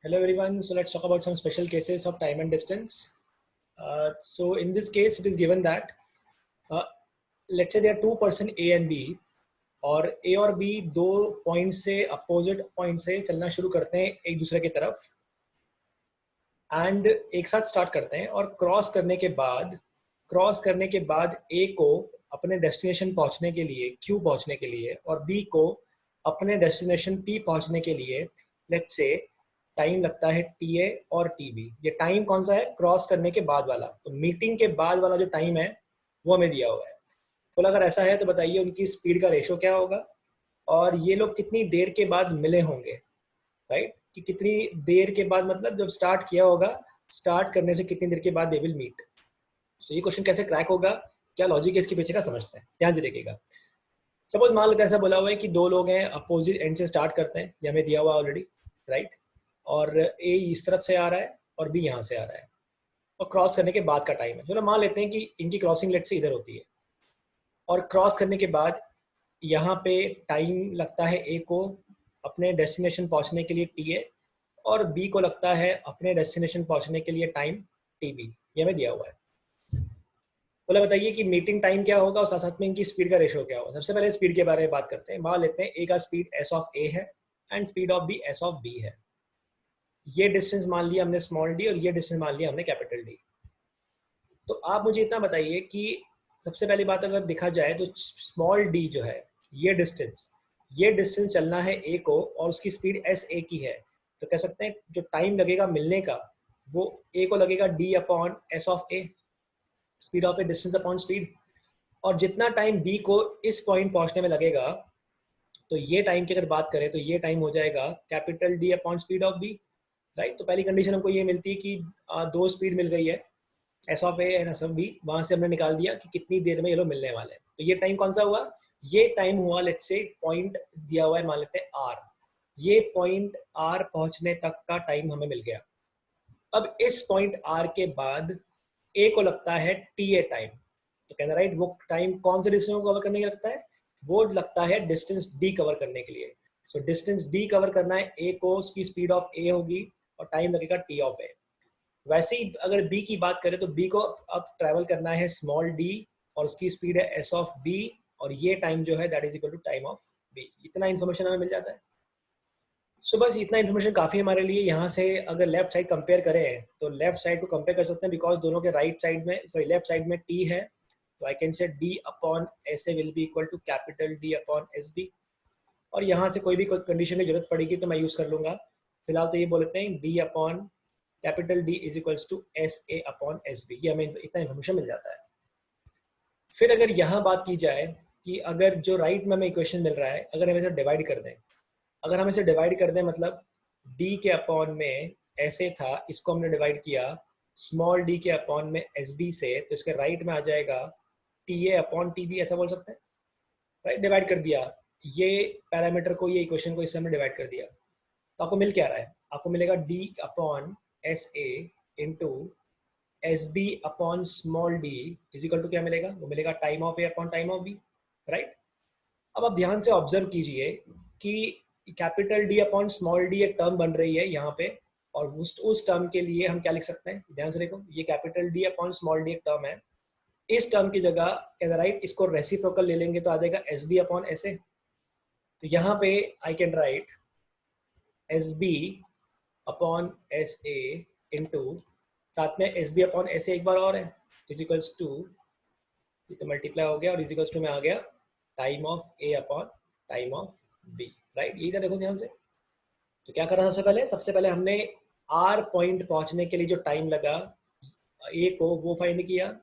Hello everyone, so let's talk about some special cases of time and distance. So in this case, it is given that uh, let's say there are two person A and B और A और B दो point से opposite point से चलना शुरू करते हैं एक दूसरे की तरफ एंड एक साथ स्टार्ट करते हैं और क्रॉस करने के बाद A को अपने डेस्टिनेशन पहुंचने के लिए Q पहुंचने के लिए और B को अपने डेस्टिनेशन P पहुंचने के लिए लेट्स से टाइम लगता है TA और TB। ये टाइम कौन सा है? क्रॉस करने के बाद वाला। तो मीटिंग के बाद वाला जो टाइम है वो हमें दिया हुआ है। तो अगर ऐसा है तो बताइए उनकी स्पीड का रेशो क्या होगा और ये लोग कितनी देर के बाद मिले होंगे, राइट? कि कितनी देर के बाद, मतलब जब स्टार्ट किया होगा, स्टार्ट करने से कितनी देर के बाद दे विल मीट। तो ये क्वेश्चन कैसे क्रैक होगा, क्या लॉजिक है इसके पीछे का, समझते हैं, ध्यान से देखिएगा। सपोज मान लेते हैं ऐसा बोला हुआ है कि दो लोग हैं, अपोजिट एंड से स्टार्ट करते हैं, ये हमें दिया हुआ ऑलरेडी, राइट? और ए इस तरफ से आ रहा है और बी यहाँ से आ रहा है और क्रॉस करने के बाद का टाइम है। चलो मान लेते हैं कि इनकी क्रॉसिंग लेट से इधर होती है और क्रॉस करने के बाद यहाँ पे टाइम लगता है ए को अपने डेस्टिनेशन पहुँचने के लिए TA और बी को लगता है अपने डेस्टिनेशन पहुँचने के लिए टाइम TB। ये हमें दिया हुआ है। बोला बताइए कि मीटिंग टाइम क्या होगा और साथ साथ में इनकी स्पीड का रेशो क्या होगा। सबसे पहले स्पीड के बारे में बात करते हैं। मान लेते हैं ए का स्पीड S ऑफ A है and speed of B S of B है। ये डिस्टेंस मान लिया हमने स्मॉल d और ये डिस्टेंस मान लिया हमने कैपिटल D। तो आप मुझे इतना बताइए कि सबसे पहली बात अगर देखा जाए तो स्मॉल d जो है ये डिस्टेंस चलना है A को और उसकी स्पीड SA की है, तो कह सकते हैं जो टाइम लगेगा मिलने का वो A को लगेगा D upon S of A, speed of A distance upon speed. और जितना टाइम B को इस पॉइंट पहुंचने में लगेगा तो ये टाइम की अगर बात करें तो ये टाइम हो जाएगा capital D upon speed of B, right? तो पहली कंडीशन हमको ये मिलती है कि दो स्पीड मिल गई है, S of A and S of B। वहां से हमने निकाल दिया कि कितनी देर में ये लोग मिलने वाले हैं। तो ये टाइम कौन सा हुआ? ये टाइम हुआ, लेट्स से पॉइंट दिया हुआ है, मान लेते हैं R। ये पॉइंट R पहुंचने तक का टाइम हमें मिल गया। अब इस पॉइंट R के बाद A को लगता है TA टाइम, तो कहना राइट वो टाइम कौन से डिस्टेंस को कवर करने के लिए लगता है? वो लगता है डिस्टेंस D कवर करने के लिए। सो डिस्टेंस D कवर करना है A को, उसकी स्पीड ऑफ A होगी और टाइम लगेगा T ऑफ A। वैसे ही अगर B की बात करें तो B को अब ट्रैवल करना है स्मॉल d और उसकी स्पीड है S ऑफ B और ये टाइम जो है that is equal to time of B। इतना इन्फॉर्मेशन हमें मिल जाता है। सो बस इतना इन्फॉर्मेशन काफ़ी हमारे लिए। यहाँ से अगर लेफ्ट साइड कंपेयर करें तो लेफ्ट साइड को कंपेयर कर सकते हैं बिकॉज दोनों के राइट साइड में, सॉरी लेफ्ट साइड में T है, तो I can say D upon SA will be equal to capital D upon SB। और यहाँ से कोई भी कंडीशन की जरूरत पड़ेगी तो मैं यूज़ कर लूँगा। फिलहाल तो ये बोलते हैं D upon capital D is equals to SA upon SB। ये हमें इतना इन्फॉर्मेशन मिल जाता है। फिर अगर यहाँ बात की जाए कि अगर जो राइट में हमें इक्वेशन मिल रहा है अगर हम इसे डिवाइड कर दें, अगर हम इसे डिवाइड कर दें मतलब D के अपॉन में SA था, इसको हमने डिवाइड किया स्मॉल d के अपॉन में SB से, तो इसके राइट में आ जाएगा TA अपॉन TB, ऐसा बोल सकते हैं, राइट? डिवाइड कर दिया ये पैरामीटर को, ये इक्वेशन को इससे हमने डिवाइड कर दिया, तो आपको मिल क्या रहा है? आपको मिलेगा D upon SA into SB upon small d is equal to क्या मिलेगा? वो मिलेगा time of A upon time of B, right? अब आप ध्यान से ऑब्जर्व कीजिए कि capital D upon small d एक टर्म बन रही है यहाँ पे और उस टर्म के लिए हम क्या लिख सकते हैं? ध्यान से देखो, ये capital D upon small d एक टर्म है, इस टर्म की जगह राइट इसको रेसिप्रोकल ले लेंगे तो आ जाएगा SB अपॉन SA। तो यहाँ पे आई can right SB upon SA into साथ में SB अपॉन SA एक बार और है इज इक्वल्स टू, ये तो मल्टीप्लाई हो गया और इज इक्वल्स टू में आ गया time of A upon time of B, right? ये देखो ध्यान से। तो क्या करा सबसे पहले हमने R पॉइंट पहुंचने के लिए जो टाइम लगा A को वो फाइंड किया,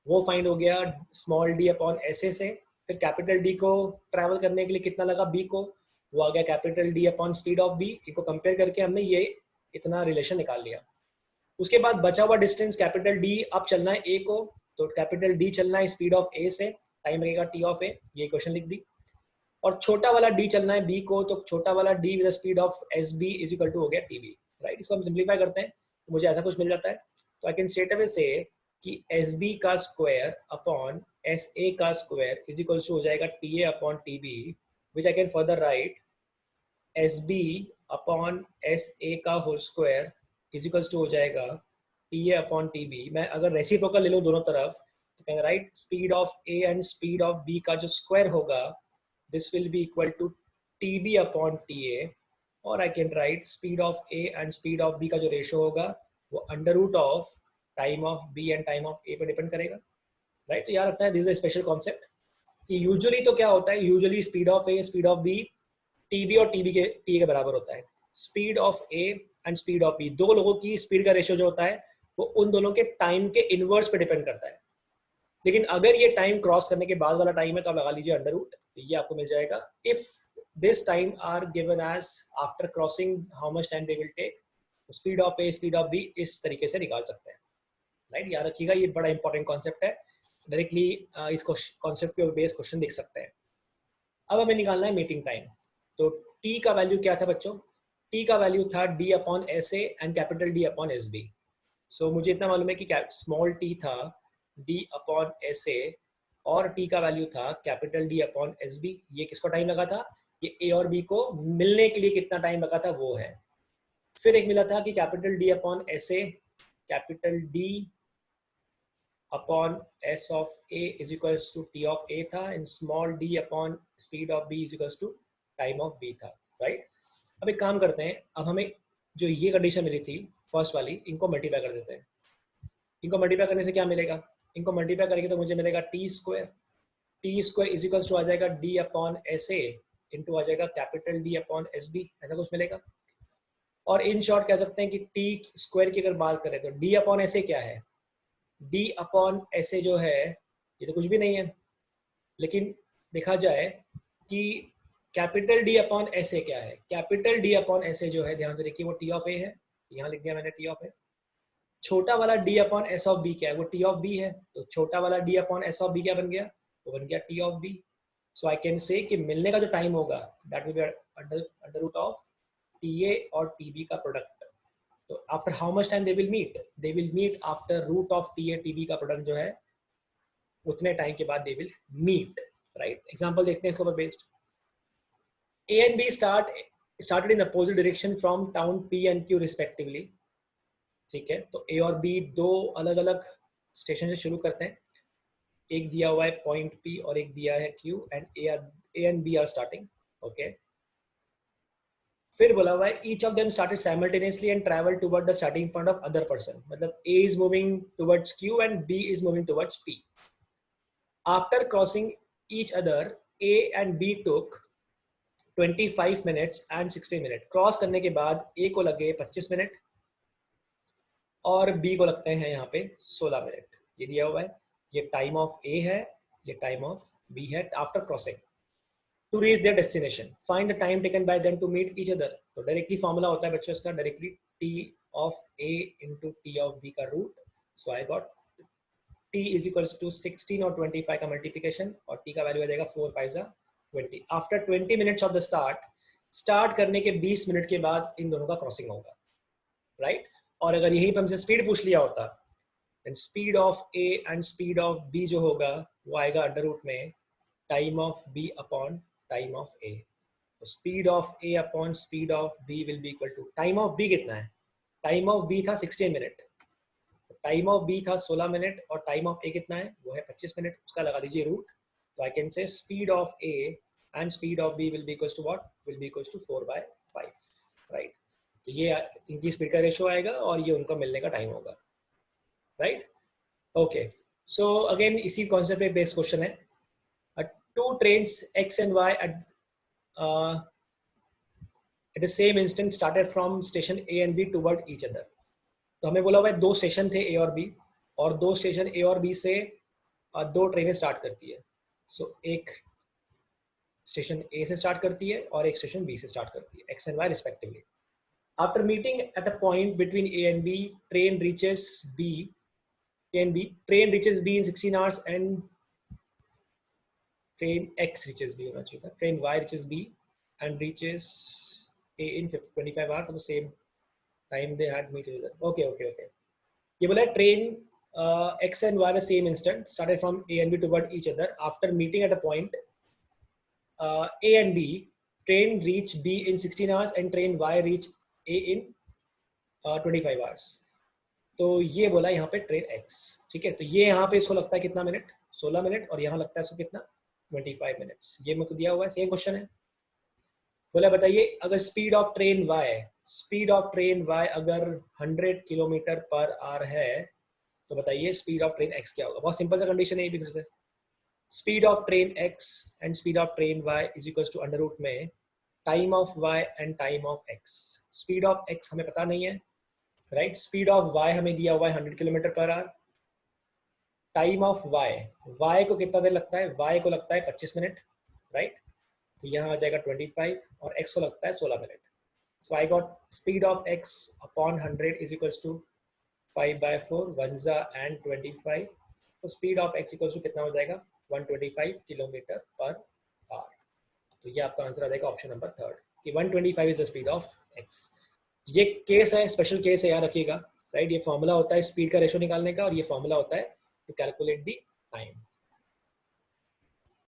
वो फाइंड हो गया स्मॉल d अपॉन SA से। फिर कैपिटल D को ट्रैवल करने के लिए कितना लगा B को, वो आ गया capital D upon speed of B। इनको कंपेयर करके हमने ये इतना रिलेशन निकाल लिया। उसके बाद बचा हुआ डिस्टेंस कैपिटल D अब चलना है A को, तो कैपिटल D चलना है स्पीड ऑफ A से, टाइम लगेगा T ऑफ A, ये इक्वेशन लिख दी। और छोटा वाला D चलना है B को, तो छोटा वाला D with speed of SB is equal to हो गया TB, राइट? इसको हम सिंप्लीफाई करते हैं तो मुझे ऐसा कुछ मिल जाता है। तो आई कैन स्ट्रेट अवे से कि SB का स्क्वायर अपॉन SA का स्क्वायर इज इक्वल टू हो जाएगा TA upon TB, which I can further write SB upon S A का whole square is equals to हो जाएगा T A upon T B. मैं अगर रेसिप्रोकल ले लूँ दोनों तरफ तो कहेंगे right speed of A and speed of B का जो स्क्वायर होगा this will be equal to T B upon T ए, और I can write speed of A and speed of B का जो रेशो होगा वो under root of time of B and time of A पे depend करेगा, right. तो याद रखना है this is a special concept कि यूजुअली तो क्या होता है, usually speed of A speed of B TB और टी के बराबर होता है। Speed of A and speed of B, दो लोगों की स्पीड का रेशियो जो होता है वो उन दोनों के टाइम के इनवर्स पे डिपेंड करता है। लेकिन अगर ये टाइम क्रॉस करने के बाद वाला टाइम है तो आप लगा लीजिए अंडर रूट, तो ये आपको मिल जाएगा। If this time are given as after crossing how much time they will take, speed of A speed of B इस तरीके से निकाल सकते हैं, राइट। याद रखिएगा ये बड़ा इंपॉर्टेंट कॉन्सेप्ट है, डायरेक्टली इस कॉन्सेप्ट के बेस क्वेश्चन देख सकते हैं। अब हमें निकालना है मीटिंग टाइम। तो t का वैल्यू क्या था बच्चों, t का वैल्यू था d upon S A and capital D upon S B. So मुझे इतना मालूम है कि स्मॉल t था d अपॉन एस ए और t का वैल्यू था capital D upon S B. ये किसको टाइम लगा था, ये a और b को मिलने के लिए कितना टाइम लगा था वो है। फिर एक मिला था कि capital D upon S A capital D upon S of a is equals to t of a था, and small d upon speed of b is equals to time of b था, राइट। अब एक काम करते हैं, अब हमें जो ये कंडीशन मिली थी फर्स्ट वाली, इनको मल्टीप्लाई कर देते हैं। इनको मल्टीप्लाई करने से क्या मिलेगा, इनको मल्टीप्लाई करेंगे तो मुझे मिलेगा T square is equals to आ जाएगा d upon S A into आ जाएगा capital D upon S B, ऐसा कुछ मिलेगा। और इन शॉर्ट कह सकते हैं कि टी स्क्वायर की अगर बात करें तो d अपॉन एस ए क्या है, d अपॉन एस ए जो है ये तो कुछ भी नहीं है, लेकिन देखा जाए कि कैपिटल D अपॉन एस ए क्या है, कैपिटल D अपॉन एस ए जो है ध्यान से देखिए वो t ऑफ a है, यहाँ लिख दिया मैंने t ऑफ a। छोटा वाला d upon S of b क्या है, वो t ऑफ b है, तो छोटा वाला d upon S of b क्या बन गया, वो बन गया t of b। So I can say कि मिलने का जो टाइम होगा that will be under root of ta और tb का प्रोडक्ट। तो after how much time they will meet after root of ta tb का प्रोडक्ट जो है उतने टाइम के बाद they will meet, right. Example देखते हैं इसके ऊपर based. A and B started in opposite direction from town P and Q respectively, ठीक है। तो A और B दो अलग अलग स्टेशन से शुरू करते हैं, एक दिया हुआ है पॉइंट P और एक दिया है Q, and A and B are starting, okay। फिर बोला हुआ है each of them started simultaneously and traveled toward the starting point of other person, मतलब A is moving towards Q and B is moving towards P. After crossing each other, A and B took 25 minutes and 60 minute. Cross करने के बाद ए को लगे 25 minute और B को लगते हैं यहाँ पे 16 मिनट, ये दिया हुआ है। ये टाइम ऑफ ए है, ये टाइम ऑफ बी है after crossing to reach their destination. Find the time taken by them to meet each other. तो डायरेक्टली फॉर्मूला होता है बच्चों इसका, directly T of A into T of B का root. So I got T is equals to 16 और 25 का multiplication, और T का वैल्यू आ जाएगा 4 5 20। After 20 minutes of the start करने के 20 मिनट के बाद इन दोनों का क्रॉसिंग होगा, राइट। और अगर यही पे हमसे स्पीड पूछ लिया होता then speed of A and speed of B जो होगा वो आएगा अंडर रूट में time of B upon time of A. तो speed of A upon speed of B will be equal to, time of B कितना है, time of B था 16 minute, time of B था 16 मिनट, और time of ए कितना है वो है 25 मिनट, उसका लगा दीजिए root. So I can say speed of A and speed of B will be equals to what? Will be equals to 4/5, right? तो ये इनकी स्पीड का रेशियो आएगा और ये उनका मिलने का टाइम होगा, राइट। ओके, सो अगेन इसी कॉन्सेप्ट पे बेस्ड क्वेश्चन है। Two trains X and Y at the same instant started from station A and B toward each other। तो हमें बोला हुआ है दो स्टेशन थे A और B, और दो स्टेशन A और B से दो ट्रेनें स्टार्ट करती है। सो एक स्टेशन A से स्टार्ट करती है और एक स्टेशन B से स्टार्ट करती है, X and Y respectively. After meeting at a point between A and B, train reaches B in 16 hours, and train X reaches B होना चाहिए था, train Y reaches B and reaches A in 25 hours for the same time they had meet each other. Okay. ये बोला है train X and Y the same instant started from A and B toward each other after meeting at a point A and B train reach B in 16 hours and train Y reach A in 25 hours. तो ये बोला यहाँ पे train X, ठीक है. तो ये यहाँ पे इसको लगता है कितना मिनट, 16 मिनट, और यहाँ लगता है इसको कितना, 25 मिनट्स. ये मेरे को दिया हुआ है, सेम क्वेश्चन है. बोला बताइए अगर स्पीड ऑफ ट्रेन Y अगर 100 किलोमीटर पर आवर है, तो बताइए स्पीड ऑफ ट्रेन X क्या होगा. बहुत सिंपल सा कंडीशन है ये भी फिर से. Speed of train X and speed of train Y is equals to under root में time of Y and time of X. Speed of X हमें पता नहीं है, राइट. स्पीड ऑफ Y हमें दिया हुआ है 100 kilometre per hour. Time of Y को कितना देर लगता है, Y को लगता है 25 मिनट, राइट. तो यहाँ आ जाएगा 25 और X को लगता है 16 minute. So I got speed of X upon 100 is equals to 5/4 1 and 25. तो speed of X equals to कितना हो जाएगा, 125 किलोमीटर पर आवर. तो ये आपका आंसर आ जाएगा ऑप्शन नंबर 3 कि 125 is the speed of X. ये केस है, स्पेशल केस है, याद रखिएगा, राइट. ये फॉर्मूला होता है स्पीड का रेशो निकालने का, और ये फॉर्मूला होता है टू कैलकुलेट द टाइम.